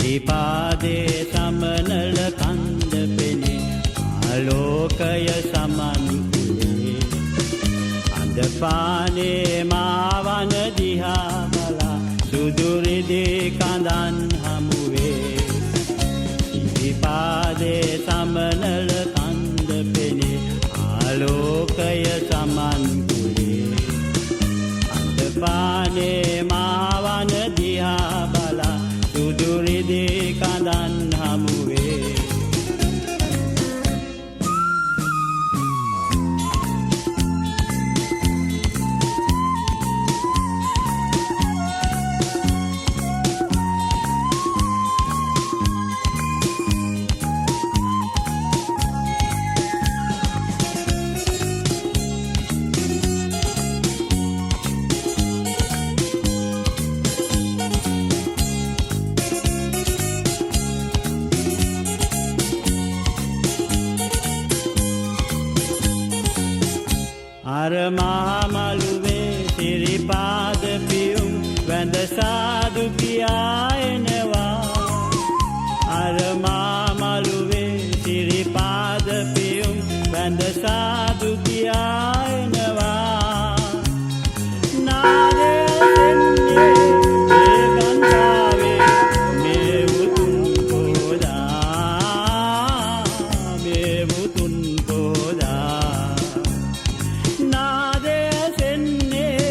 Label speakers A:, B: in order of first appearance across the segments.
A: සිරිපාදේ සමනල කන්ද පෙනේ ආලෝකය සමන් කුලේ අඳපානේ මාවන දිහා බලා සුදුරිදී කඳන් හමුවේ සිරිපාදේ සමනල කන්ද පෙනේ ආලෝකය සමන් කුලේ අඳපානේ මාවන දිහා බලා සුදුරිදී කඳන් හමුවේ අර මහමළුවේ සිරිපාද පියුම් වැඳ සාදු කියා එනවා අර මහමළුවේ සිරිපාද පියුම් වැඳ සාදු කියා එනවා නාදය දෙන්නේ ඒ ගංගාවේ මේ උතුම් පොදා මේ උතුම් පොදා නාදය සෙන්නේ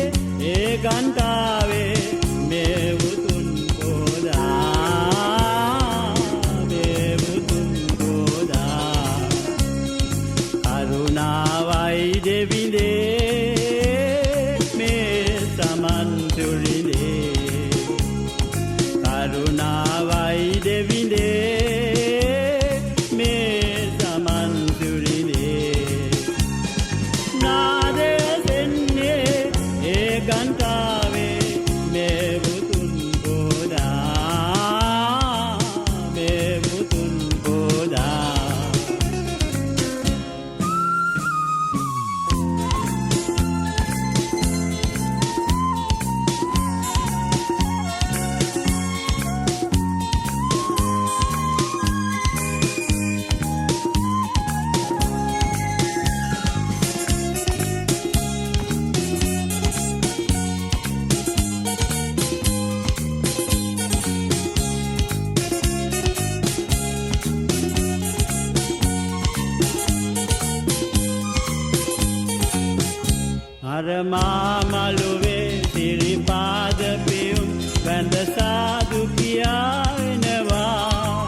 A: ඒ ගන්ටාවේ මේ උතුම් පොදා මේ උතුම් පොදා කරුණාවයි දෙවිඳේ මේ සමන් තුරිනේ කරුණාවයි දෙවිඳේ මේ සමන් තුරිනේ නාදය දෙන්නේ ඒ ගන්ටාවේ මේ උතුම් පොදා මේ උතුම් පොදා අර මාමළුවේ සිරිපාද පියුම් වැඳ සාදු කියා එනවා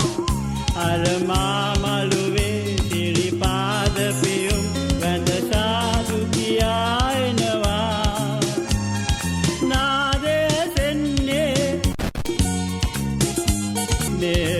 A: අර මාමළුවේ සිරිපාද පියුම් වැඳ සාදු කියා එනවා නාදය සෙන්නේ මේ